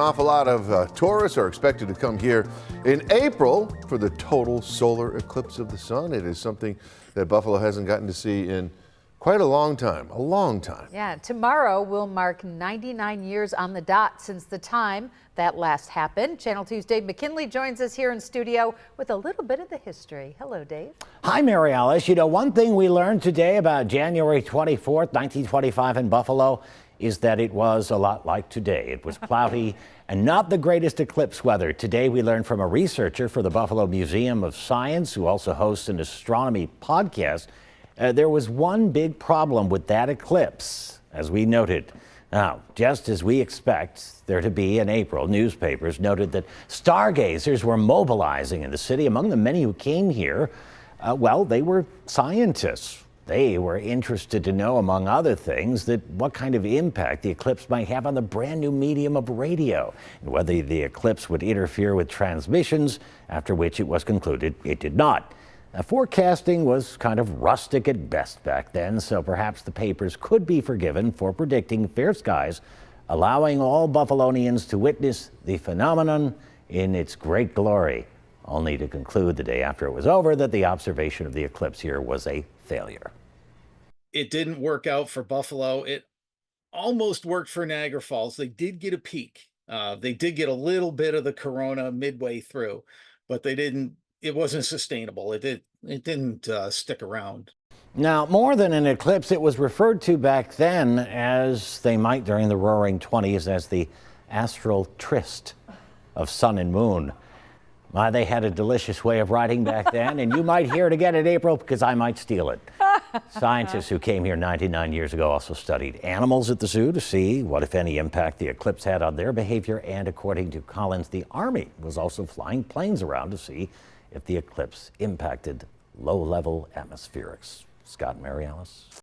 An awful lot of tourists are expected to come here in April for the total solar eclipse of the sun. It is something that Buffalo hasn't gotten to see in quite a long time, Yeah, tomorrow will mark 99 years on the dot since the time that last happened. Channel 2's Dave McKinley joins us here in studio with a little bit of the history. Hello, Dave. Hi, Mary Alice. You know, one thing we learned today about January 24th, 1925 in Buffalo is that it was a lot like today. It was cloudy and not the greatest eclipse weather. Today we learned from a researcher for the Buffalo Museum of Science, who also hosts an astronomy podcast, there was one big problem with that eclipse, as we noted. Now, just as we expect there to be in April, newspapers noted that stargazers were mobilizing in the city. Among the many who came here, well, they were scientists. They were interested to know, among other things, that what kind of impact the eclipse might have on the brand new medium of radio, and whether the eclipse would interfere with transmissions, after which it was concluded it did not. Now, forecasting was kind of rustic at best back then, so perhaps the papers could be forgiven for predicting fair skies, allowing all Buffalonians to witness the phenomenon in its great glory, only to conclude the day after it was over that the observation of the eclipse here was a failure. It didn't work out for Buffalo. It almost worked for Niagara Falls. They did get a peak. They did get a little bit of the corona midway through, but it wasn't sustainable. It didn't stick around. Now, more than an eclipse, it was referred to back then, as they might during the Roaring '20s, as the astral tryst of sun and moon. They had a delicious way of writing back then, and you might hear it again in April because I might steal it. Scientists who came here 99 years ago also studied animals at the zoo to see what, if any, impact the eclipse had on their behavior. And according to Collins, the Army was also flying planes around to see if the eclipse impacted low-level atmospherics. Scott and Mary Alice.